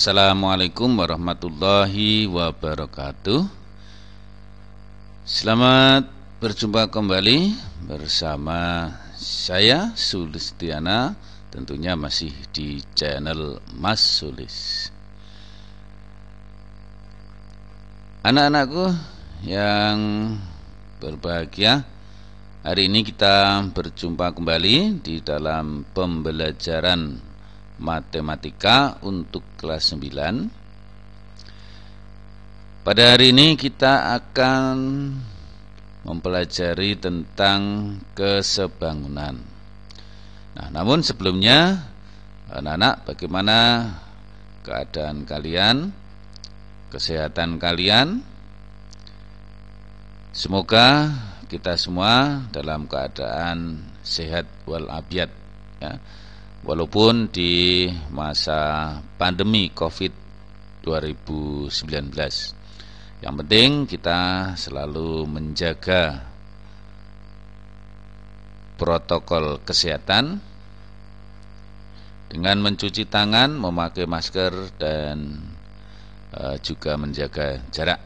Assalamualaikum warahmatullahi wabarakatuh. Selamat berjumpa kembali bersama saya Sulistiana, tentunya masih di channel Mas Sulis. Anak-anakku yang berbahagia, hari ini kita berjumpa kembali di dalam pembelajaran matematika untuk kelas 9. Pada hari ini kita akan mempelajari tentang kesebangunan. Nah, namun sebelumnya, anak-anak, bagaimana keadaan kalian, kesehatan kalian? Semoga kita semua dalam keadaan sehat walafiat, ya. Walaupun di masa pandemi COVID 2019, yang penting kita selalu menjaga protokol kesehatan dengan mencuci tangan, memakai masker, dan juga menjaga jarak.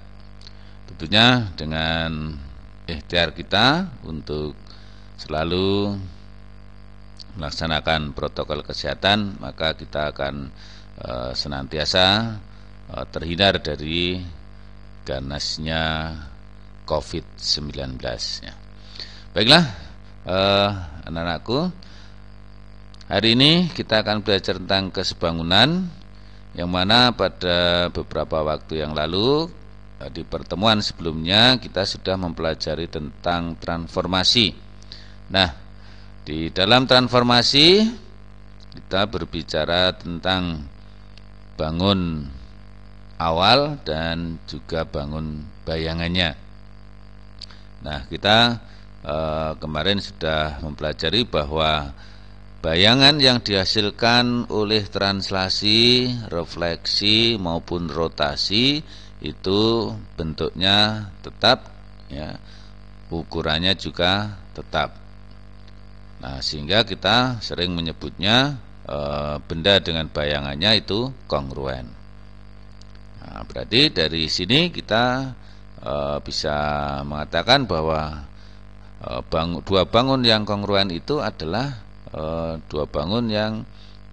Tentunya dengan ikhtiar kita untuk selalu melaksanakan protokol kesehatan, maka kita akan senantiasa terhindar dari ganasnya COVID-19, ya. Baiklah, anak-anakku, hari ini kita akan belajar tentang kesebangunan, yang mana pada beberapa waktu yang lalu di pertemuan sebelumnya kita sudah mempelajari tentang transformasi. Nah, di dalam transformasi kita berbicara tentang bangun awal dan juga bangun bayangannya. Nah, kita kemarin sudah mempelajari bahwa bayangan yang dihasilkan oleh translasi, refleksi maupun rotasi itu bentuknya tetap, ya, ukurannya juga tetap. Nah, sehingga kita sering menyebutnya benda dengan bayangannya itu kongruen. Nah, berarti dari sini kita bisa mengatakan bahwa dua bangun yang kongruen itu adalah dua bangun yang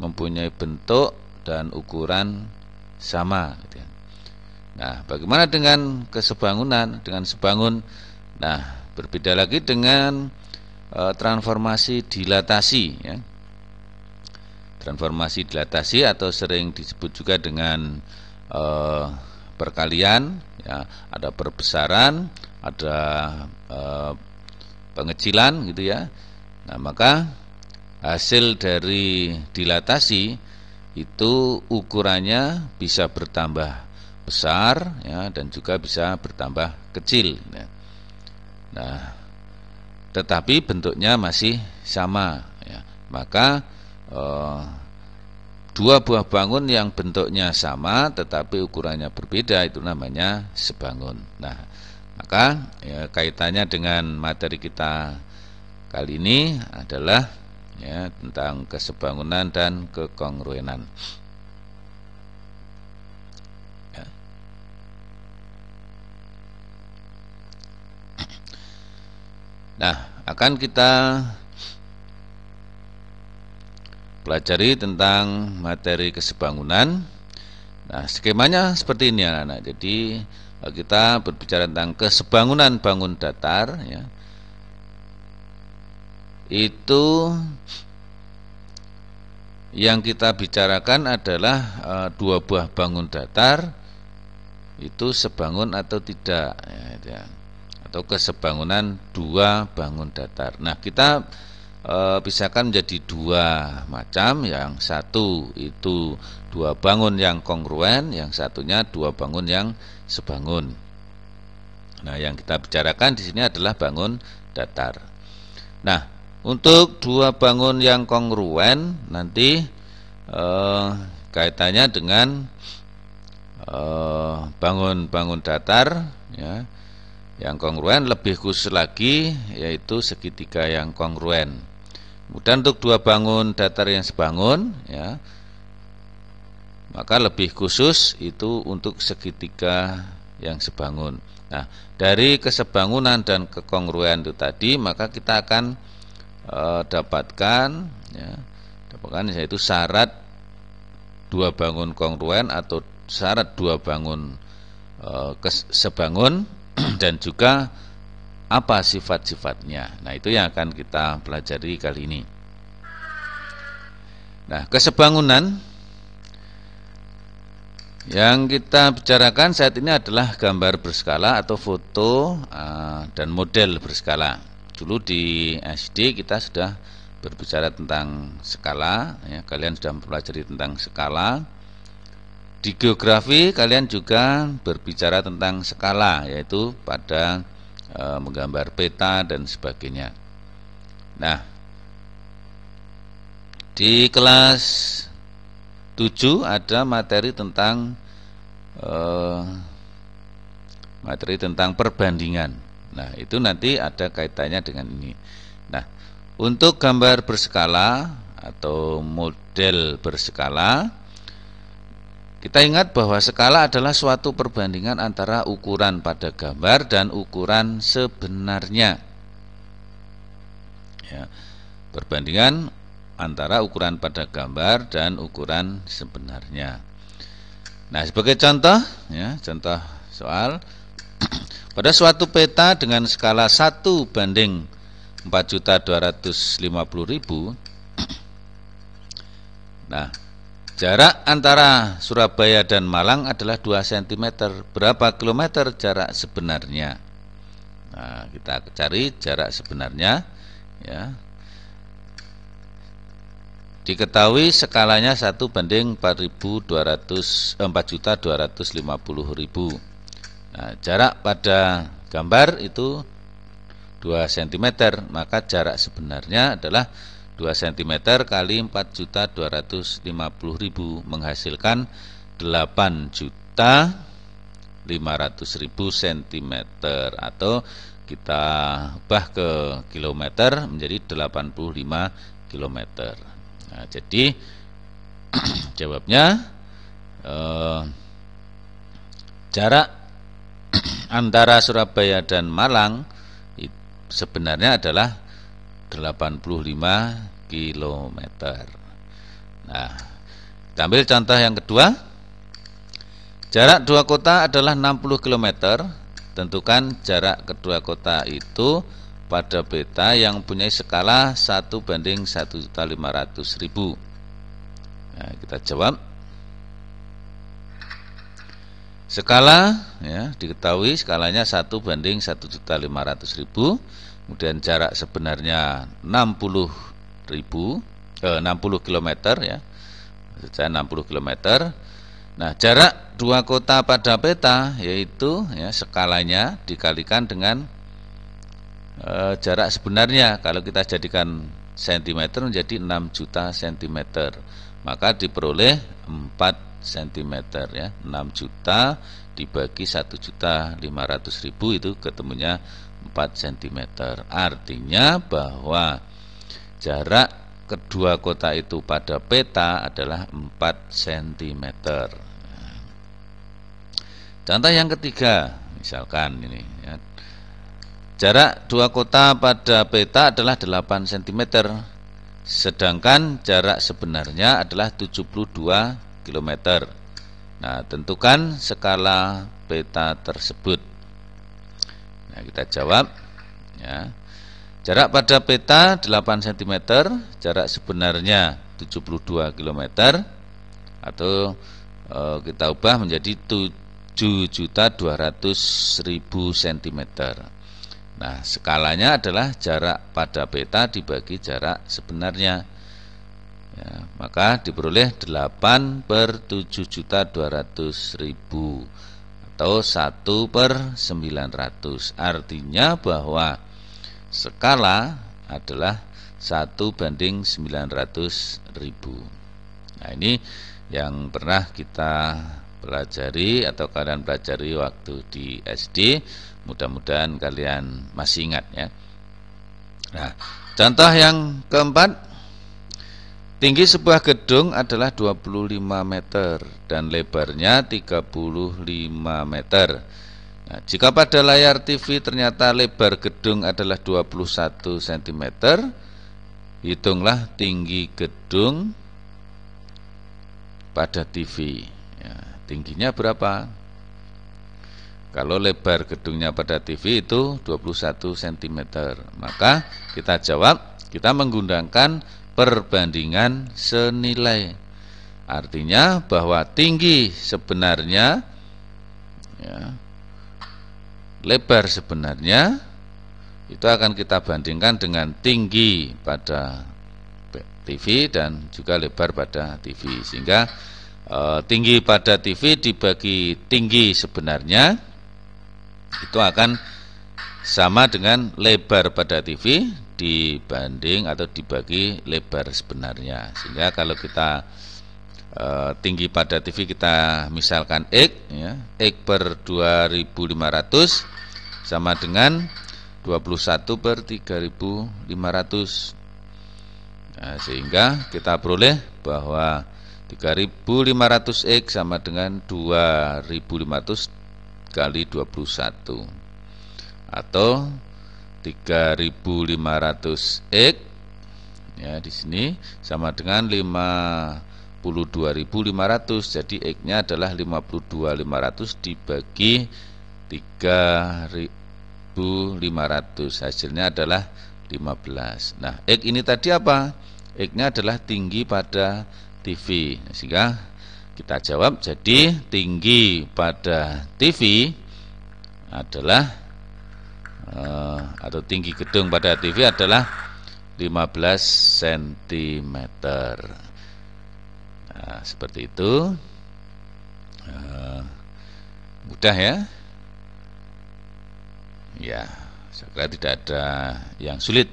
mempunyai bentuk dan ukuran sama, gitu ya. Nah, bagaimana dengan kesebangunan, dengan sebangun? Nah, berbeda lagi dengan transformasi dilatasi, ya. Transformasi dilatasi atau sering disebut juga dengan perkalian, ya. Ada perbesaran, ada pengecilan, gitu ya. Nah, maka hasil dari dilatasi itu ukurannya bisa bertambah besar, ya, dan juga bisa bertambah kecil, ya. Nah, tetapi bentuknya masih sama, ya. Maka dua buah bangun yang bentuknya sama tetapi ukurannya berbeda itu namanya sebangun. Nah, maka ya, kaitannya dengan materi kita kali ini adalah, ya, tentang kesebangunan dan kekongruenan. Ya. Nah, akan kita pelajari tentang materi kesebangunan. Nah, skemanya seperti ini, anak-anak. Jadi kita berbicara tentang kesebangunan bangun datar, ya. Itu yang kita bicarakan adalah dua buah bangun datar itu sebangun atau tidak, ya, atau kesebangunan dua bangun datar. Nah, kita pisahkan menjadi dua macam. Yang satu itu dua bangun yang kongruen, yang satunya dua bangun yang sebangun. Nah, yang kita bicarakan di sini adalah bangun datar. Nah, untuk dua bangun yang kongruen nanti kaitannya dengan bangun-bangun datar, ya. Yang kongruen lebih khusus lagi yaitu segitiga yang kongruen. Kemudian untuk dua bangun datar yang sebangun, ya, maka lebih khusus itu untuk segitiga yang sebangun. Nah, dari kesebangunan dan kekongruen itu tadi, maka kita akan dapatkan yaitu syarat dua bangun kongruen atau syarat dua bangun sebangun dan juga apa sifat-sifatnya. Nah, itu yang akan kita pelajari kali ini. Nah, kesebangunan yang kita bicarakan saat ini adalah gambar berskala atau foto dan model berskala. Dulu di SD kita sudah berbicara tentang skala, ya, kalian sudah mempelajari tentang skala. Di geografi kalian juga berbicara tentang skala, yaitu pada menggambar peta dan sebagainya. Nah, di kelas 7 ada materi tentang perbandingan. Nah, itu nanti ada kaitannya dengan ini. Nah, untuk gambar berskala atau model berskala, kita ingat bahwa skala adalah suatu perbandingan antara ukuran pada gambar dan ukuran sebenarnya. Ya, perbandingan antara ukuran pada gambar dan ukuran sebenarnya. Nah, sebagai contoh, ya, contoh soal, pada suatu peta dengan skala 1 banding 4.250.000, nah, jarak antara Surabaya dan Malang adalah 2 cm. Berapa kilometer jarak sebenarnya? Nah, kita cari jarak sebenarnya, ya. Diketahui skalanya 1 banding 4.250.000. Nah, jarak pada gambar itu 2 cm, maka jarak sebenarnya adalah 2 cm kali 4.250.000 menghasilkan 8.500.000 cm, atau kita ubah ke kilometer menjadi 85 km. Nah, jadi jawabnya jarak antara Surabaya dan Malang sebenarnya adalah 85 km. Nah, kita ambil contoh yang kedua. Jarak dua kota adalah 60 km. Tentukan jarak kedua kota itu pada peta yang punya skala 1 banding 1.500.000. Nah, kita jawab. Skala, ya, diketahui skalanya 1 banding 1.500.000. Kemudian jarak sebenarnya 60 km, ya. Maksud saya 60 km. Nah, jarak dua kota pada peta yaitu, ya, skalanya dikalikan dengan jarak sebenarnya. Kalau kita jadikan cm menjadi 6 juta cm, maka diperoleh 4 cm, ya. 6 juta dibagi 1.500.000 itu ketemunya 4 cm. Artinya bahwa jarak kedua kota itu pada peta adalah 4 cm. Contoh yang ketiga, misalkan ini, ya. Jarak dua kota pada peta adalah 8 cm, sedangkan jarak sebenarnya adalah 72 km. Nah, tentukan skala peta tersebut. Nah, kita jawab, ya. Jarak pada peta 8 cm, jarak sebenarnya 72 km, atau kita ubah menjadi 7.200.000 cm. Nah, skalanya adalah jarak pada peta dibagi jarak sebenarnya, ya, maka diperoleh 8 per 7.200.000 atau 1/900. Artinya bahwa skala adalah 1 banding 900.000. Nah, ini yang pernah kita pelajari atau kalian pelajari waktu di SD. Mudah-mudahan kalian masih ingat, ya. Nah, contoh yang keempat, Tinggi sebuah gedung adalah 25 meter dan lebarnya 35 meter. Nah, jika pada layar TV ternyata lebar gedung adalah 21 cm, hitunglah tinggi gedung pada TV. Ya, tingginya berapa? Kalau lebar gedungnya pada TV itu 21 cm, maka kita jawab, kita menggunakan perbandingan senilai. Artinya bahwa tinggi sebenarnya, ya, lebar sebenarnya itu akan kita bandingkan dengan tinggi pada TV dan juga lebar pada TV, sehingga tinggi pada TV dibagi tinggi sebenarnya itu akan sama dengan lebar pada TV dibanding atau dibagi lebar sebenarnya. Sehingga kalau kita tinggi pada TV kita misalkan X, ya, X per 2500 sama dengan 21 per 3500. Nah, sehingga kita peroleh bahwa 3500X sama dengan 2500 kali 21, atau 3500X, ya, di sini sama dengan 52.500. Jadi X-nya adalah 52.500 dibagi 3.500, hasilnya adalah 15. Nah, X ini tadi apa? X-nya adalah tinggi pada TV. Sehingga kita jawab, jadi tinggi pada TV adalah atau tinggi gedung pada TV adalah 15 cm. Nah, seperti itu. Mudah ya. Ya, saya kira tidak ada yang sulit.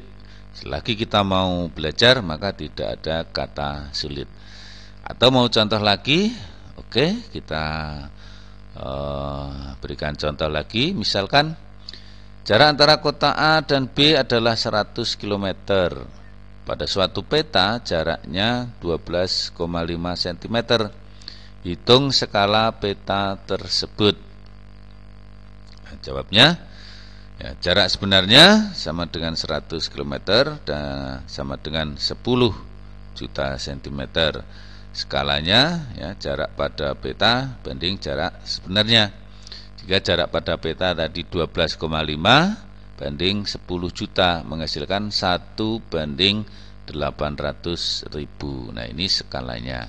Selagi kita mau belajar, maka tidak ada kata sulit. Atau mau contoh lagi? Oke, kita berikan contoh lagi. Misalkan jarak antara kota A dan B adalah 100 km. Pada suatu peta jaraknya 12,5 cm. Hitung skala peta tersebut. Nah, jawabnya, ya, jarak sebenarnya sama dengan 100 km dan sama dengan 10 juta cm. Skalanya, ya, jarak pada peta banding jarak sebenarnya. Jika jarak pada peta tadi 12,5 banding 10 juta menghasilkan 1 banding 800.000. Nah, ini skalanya.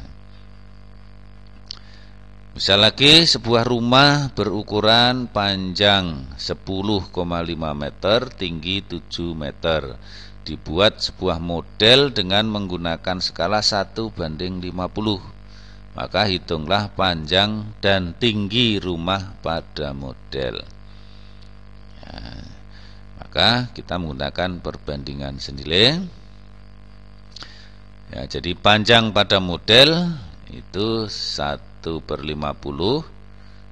Misal lagi, sebuah rumah berukuran panjang 10,5 meter, tinggi 7 meter. Dibuat sebuah model dengan menggunakan skala 1 banding 50. Maka hitunglah panjang dan tinggi rumah pada model. Ya, maka kita menggunakan perbandingan senilai. Ya, jadi panjang pada model itu 1 per 50,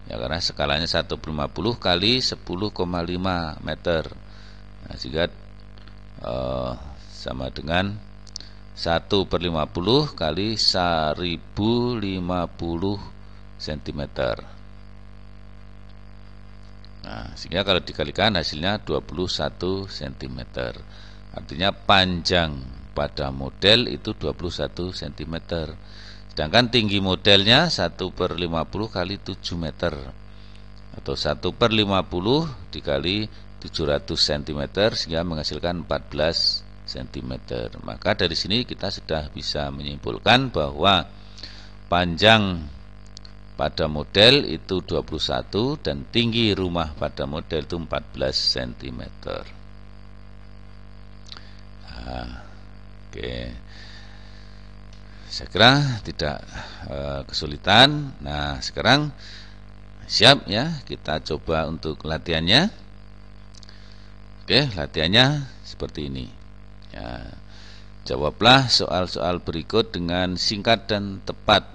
ya, karena skalanya 1 per 50 kali 10,5 meter. Nah, sehingga sama dengan 1 per 50 kali 1050 cm. Nah, sehingga kalau dikalikan hasilnya 21 cm. Artinya panjang pada model itu 21 cm. Sedangkan tinggi modelnya 1 per 50 kali 7 meter. Atau 1 per 50 dikali 700 cm, sehingga menghasilkan 14 cm. Maka dari sini kita sudah bisa menyimpulkan bahwa panjang pada model itu 21 dan tinggi rumah pada model itu 14 cm. Nah, oke. Saya kira tidak kesulitan. Nah, sekarang siap ya, kita coba untuk latihannya. Oke, latihannya seperti ini. Ya, jawablah soal-soal berikut dengan singkat dan tepat.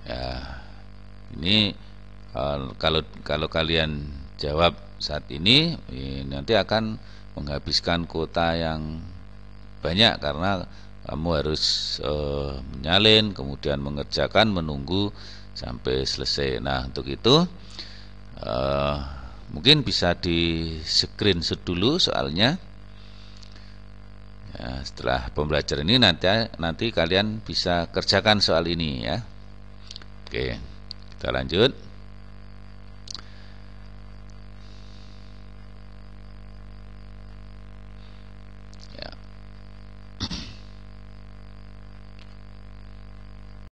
Ya, ini kalau kalian jawab saat ini nanti akan menghabiskan kuota yang banyak karena kamu harus menyalin, kemudian mengerjakan, menunggu sampai selesai. Nah, untuk itu mungkin bisa di screenshot dulu soalnya. Ya, setelah pembelajaran ini nanti kalian bisa kerjakan soal ini ya. Oke, kita lanjut.